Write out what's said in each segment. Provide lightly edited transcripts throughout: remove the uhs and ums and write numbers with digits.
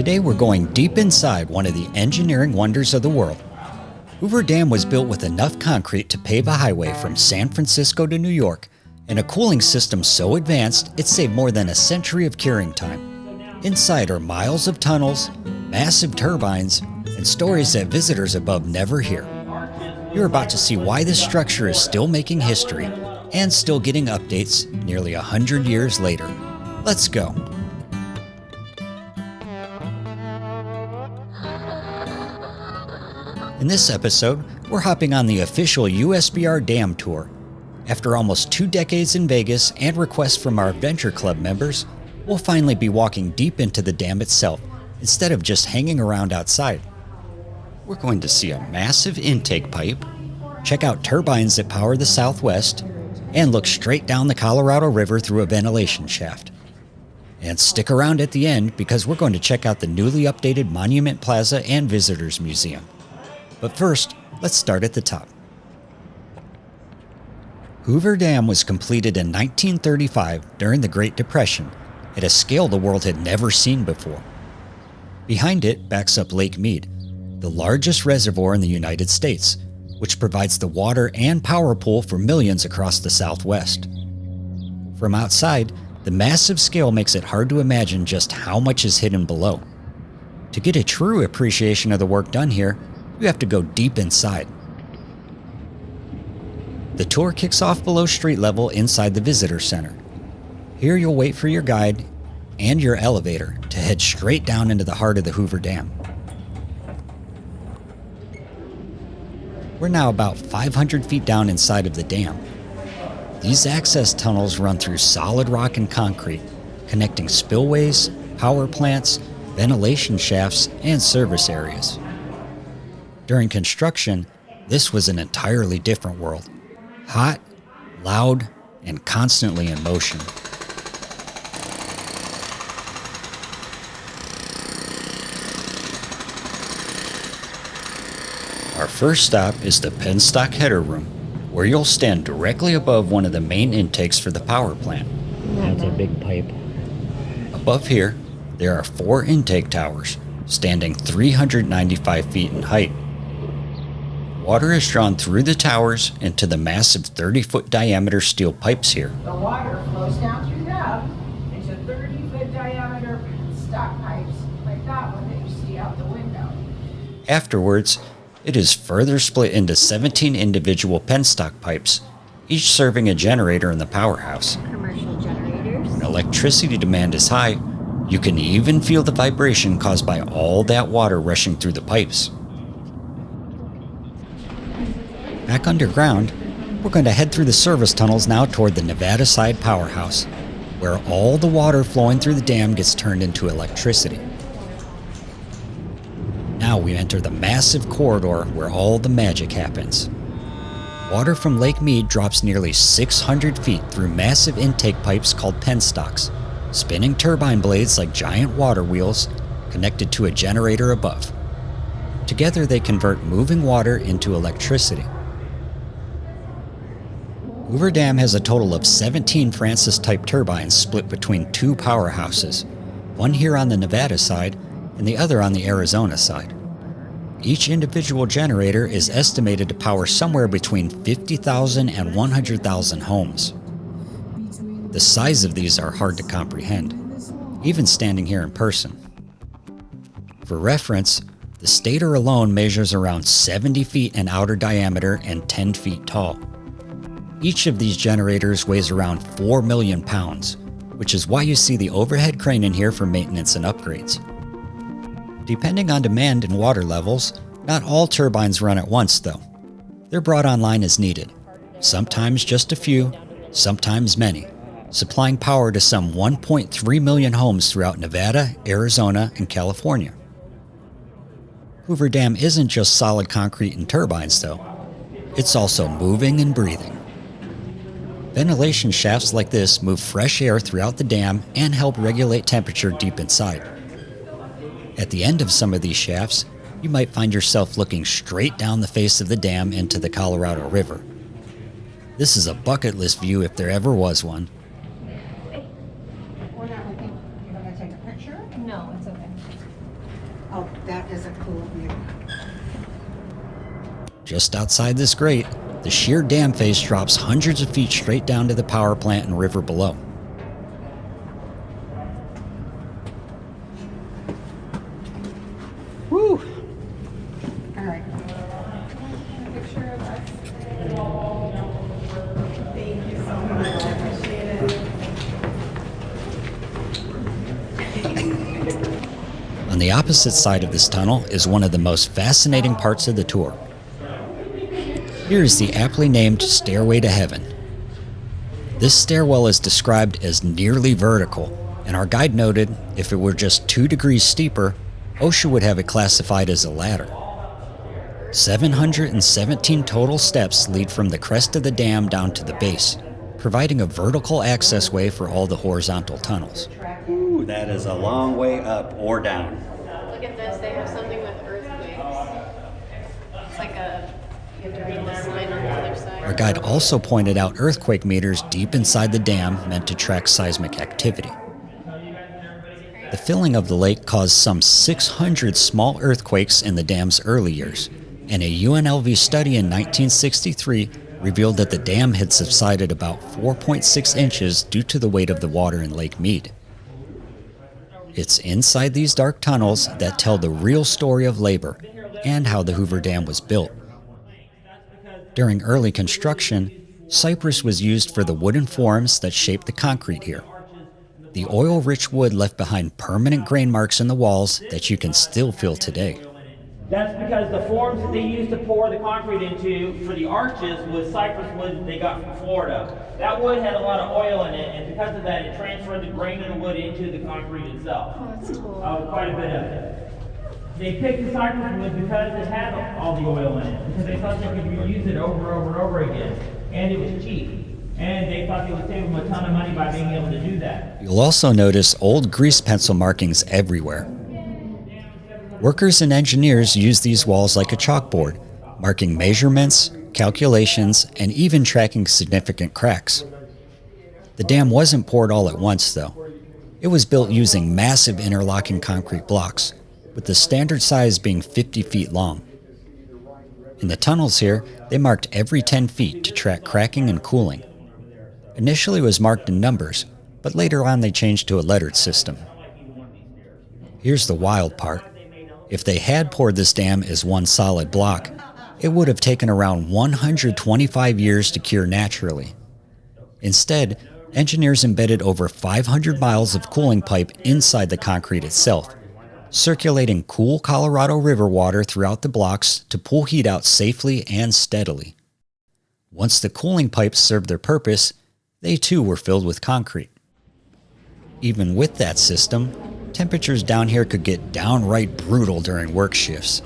Today we're going deep inside one of the engineering wonders of the world. Hoover Dam was built with enough concrete to pave a highway from San Francisco to New York, and a cooling system so advanced it saved more than a century of curing time. Inside are miles of tunnels, massive turbines, and stories that visitors above never hear. You're about to see why this structure is still making history and still getting updates nearly 100 years later. Let's go. In this episode, we're hopping on the official USBR Dam Tour. After almost 2 decades in Vegas and requests from our Adventure Club members, we'll finally be walking deep into the dam itself instead of just hanging around outside. We're going to see a massive intake pipe, check out turbines that power the southwest, and look straight down the Colorado River through a ventilation shaft. And stick around at the end because we're going to check out the newly updated Monument Plaza and Visitors Museum. But first, let's start at the top. Hoover Dam was completed in 1935 during the Great Depression at a scale the world had never seen before. Behind it backs up Lake Mead, the largest reservoir in the United States, which provides the water and power pool for millions across the Southwest. From outside, the massive scale makes it hard to imagine just how much is hidden below. To get a true appreciation of the work done here, you have to go deep inside. The tour kicks off below street level inside the visitor center. Here you'll wait for your guide and your elevator to head straight down into the heart of the Hoover Dam. We're now about 500 feet down inside of the dam. These access tunnels run through solid rock and concrete, connecting spillways, power plants, ventilation shafts, and service areas. During construction, this was an entirely different world. Hot, loud, and constantly in motion. Our first stop is the Penstock header room, where you'll stand directly above one of the main intakes for the power plant. That's a big pipe. Above here, there are 4 intake towers, standing 395 feet in height. Water is drawn through the towers into the massive 30-foot diameter steel pipes here. The water flows down through them into 30-foot diameter stock pipes like that one that you see out the window. Afterwards, it is further split into 17 individual penstock pipes, each serving a generator in the powerhouse. Commercial generators. When electricity demand is high, you can even feel the vibration caused by all that water rushing through the pipes. Back underground, we're going to head through the service tunnels now toward the Nevada side powerhouse, where all the water flowing through the dam gets turned into electricity. Now we enter the massive corridor where all the magic happens. Water from Lake Mead drops nearly 600 feet through massive intake pipes called penstocks, spinning turbine blades like giant water wheels connected to a generator above. Together they convert moving water into electricity. Hoover Dam has a total of 17 Francis-type turbines split between 2 powerhouses, one here on the Nevada side and the other on the Arizona side. Each individual generator is estimated to power somewhere between 50,000 and 100,000 homes. The size of these are hard to comprehend, even standing here in person. For reference, the stator alone measures around 70 feet in outer diameter and 10 feet tall. Each of these generators weighs around 4 million pounds, which is why you see the overhead crane in here for maintenance and upgrades. Depending on demand and water levels, not all turbines run at once though. They're brought online as needed, sometimes just a few, sometimes many, supplying power to some 1.3 million homes throughout Nevada, Arizona, and California. Hoover Dam isn't just solid concrete and turbines though. It's also moving and breathing. Ventilation shafts like this move fresh air throughout the dam and help regulate temperature deep inside. At the end of some of these shafts, you might find yourself looking straight down the face of the dam into the Colorado River. This is a bucket list view if there ever was one. We're not looking. You're going to take a picture? No, it's okay. Oh, that is a cool view. Just outside this grate, the sheer dam face drops hundreds of feet straight down to the power plant and river below. Woo! All right. Picture of us. Thank you so much. I appreciate it. On the opposite side of this tunnel is one of the most fascinating parts of the tour. Here is the aptly named Stairway to Heaven. This stairwell is described as nearly vertical, and our guide noted if it were just 2 degrees steeper, OSHA would have it classified as a ladder. 717 total steps lead from the crest of the dam down to the base, providing a vertical access way for all the horizontal tunnels. Ooh, that is a long way up or down. Look at this, they have something with earthquakes. It's like you have to read the sign on the other side. Our guide also pointed out earthquake meters deep inside the dam meant to track seismic activity. The filling of the lake caused some 600 small earthquakes in the dam's early years, and a UNLV study in 1963 revealed that the dam had subsided about 4.6 inches due to the weight of the water in Lake Mead. It's inside these dark tunnels that tell the real story of labor and how the Hoover Dam was built. During early construction, cypress was used for the wooden forms that shaped the concrete here. The oil-rich wood left behind permanent grain marks in the walls that you can still feel today. That's because the forms that they used to pour the concrete into for the arches was cypress wood that they got from Florida. That wood had a lot of oil in it, and because of that, it transferred the grain of the wood into the concrete itself. Oh, that's cool. Quite a bit of it. They picked the cypress wood because it had all the oil in it, because they thought they could reuse it over and over again, and it was cheap. And they thought they would save them a ton of money by being able to do that. You'll also notice old grease pencil markings everywhere. Workers and engineers use these walls like a chalkboard, marking measurements, calculations, and even tracking significant cracks. The dam wasn't poured all at once, though. It was built using massive interlocking concrete blocks, with the standard size being 50 feet long. In the tunnels here, they marked every 10 feet to track cracking and cooling. Initially it was marked in numbers, but later on they changed to a lettered system. Here's the wild part. If they had poured this dam as one solid block, it would have taken around 125 years to cure naturally. Instead, engineers embedded over 500 miles of cooling pipe inside the concrete itself, circulating cool Colorado River water throughout the blocks to pull heat out safely and steadily. Once the cooling pipes served their purpose, they too were filled with concrete. Even with that system, temperatures down here could get downright brutal during work shifts.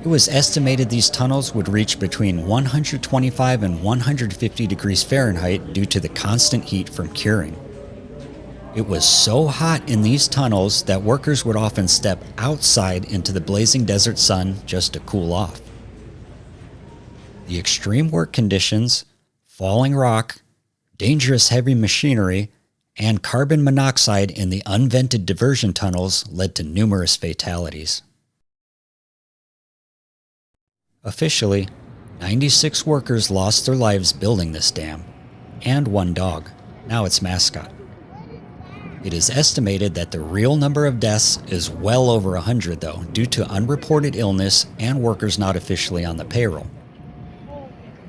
It was estimated these tunnels would reach between 125 and 150 degrees Fahrenheit due to the constant heat from curing. It was so hot in these tunnels that workers would often step outside into the blazing desert sun just to cool off. The extreme work conditions, falling rock, dangerous heavy machinery, and carbon monoxide in the unvented diversion tunnels led to numerous fatalities. Officially, 96 workers lost their lives building this dam, and one dog, now its mascot. It is estimated that the real number of deaths is well over 100 though, due to unreported illness and workers not officially on the payroll.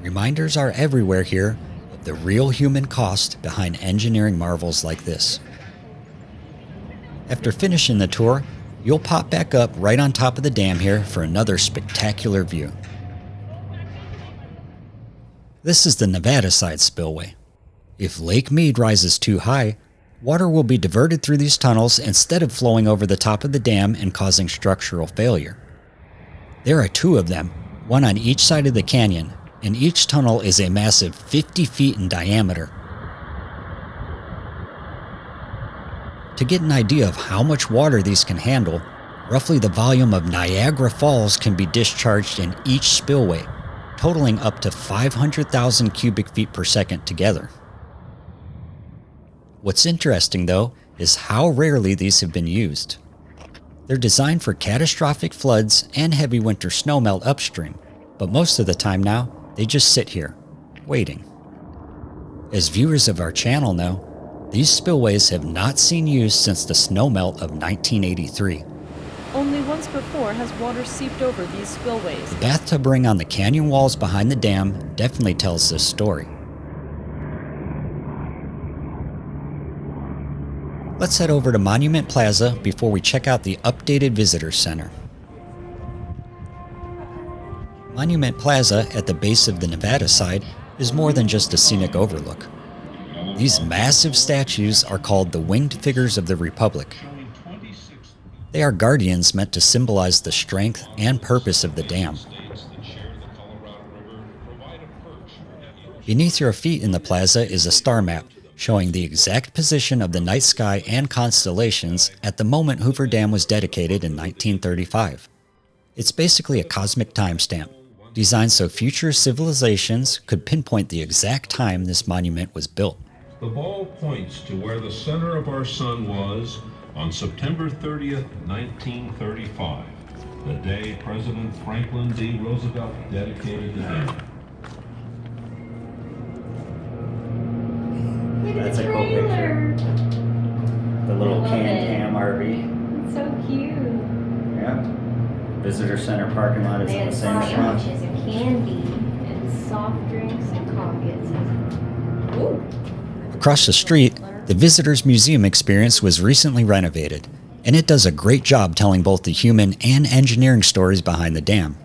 Reminders are everywhere here of the real human cost behind engineering marvels like this. After finishing the tour, you'll pop back up right on top of the dam here for another spectacular view. This is the Nevada side spillway. If Lake Mead rises too high, water will be diverted through these tunnels instead of flowing over the top of the dam and causing structural failure. There are 2 of them, one on each side of the canyon, and each tunnel is a massive 50 feet in diameter. To get an idea of how much water these can handle, roughly the volume of Niagara Falls can be discharged in each spillway, totaling up to 500,000 cubic feet per second together. What's interesting, though, is how rarely these have been used. They're designed for catastrophic floods and heavy winter snowmelt upstream, but most of the time now, they just sit here, waiting. As viewers of our channel know, these spillways have not seen use since the snowmelt of 1983. Only once before has water seeped over these spillways. The bathtub ring on the canyon walls behind the dam definitely tells this story. Let's head over to Monument Plaza before we check out the updated visitor center. Monument Plaza at the base of the Nevada side is more than just a scenic overlook. These massive statues are called the Winged Figures of the Republic. They are guardians meant to symbolize the strength and purpose of the dam. Beneath your feet in the plaza is a star map showing the exact position of the night sky and constellations at the moment Hoover Dam was dedicated in 1935. It's basically a cosmic timestamp, designed so future civilizations could pinpoint the exact time this monument was built. The ball points to where the center of our sun was on September 30th, 1935, the day President Franklin D. Roosevelt dedicated the dam. That's a cool picture. The little Can-Am RV. It's so cute. Yeah. Visitor center parking lot is They in the had same spot. sandwiches and candy and soft drinks and coffee. It says, ooh. Across the street, the Visitors Museum experience was recently renovated, and it does a great job telling both the human and engineering stories behind the dam.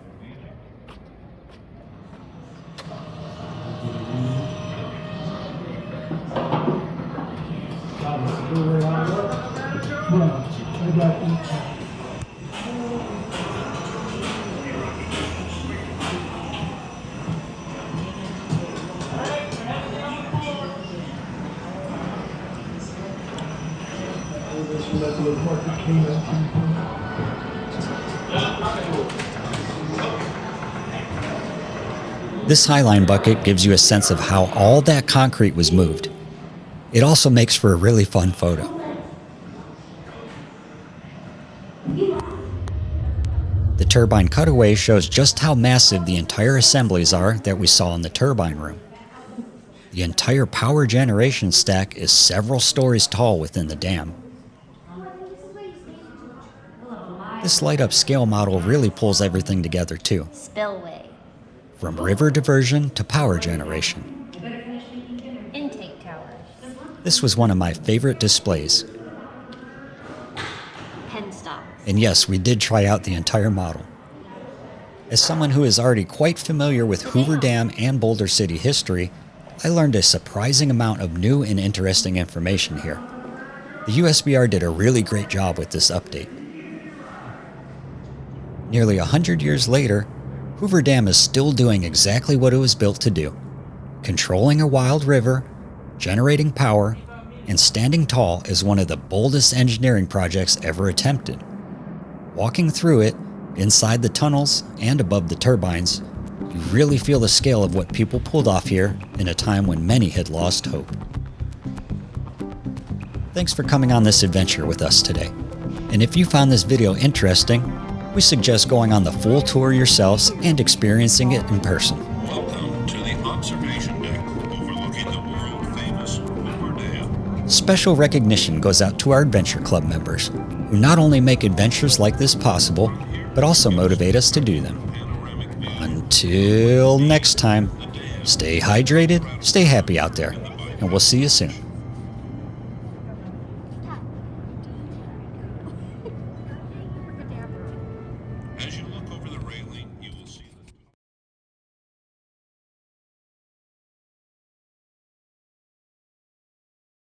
This highline bucket gives you a sense of how all that concrete was moved. It also makes for a really fun photo. The turbine cutaway shows just how massive the entire assemblies are that we saw in the turbine room. The entire power generation stack is several stories tall within the dam. This light-up scale model really pulls everything together too, Spillway. from river diversion to power generation. Intake towers. This was one of my favorite displays. Penstock. And yes, we did try out the entire model. As someone who is already quite familiar with Hoover Dam and Boulder City history, I learned a surprising amount of new and interesting information here. The USBR did a really great job with this update. Nearly 100 years later, Hoover Dam is still doing exactly what it was built to do, controlling a wild river, generating power, and standing tall as one of the boldest engineering projects ever attempted. Walking through it, inside the tunnels and above the turbines, you really feel the scale of what people pulled off here in a time when many had lost hope. Thanks for coming on this adventure with us today. And if you found this video interesting, we suggest going on the full tour yourselves and experiencing it in person. Welcome to the observation deck overlooking the world-famous Hoover Dam. Special recognition goes out to our Adventure Club members, who not only make adventures like this possible, but also motivate us to do them. Until next time, stay hydrated, stay happy out there, and we'll see you soon.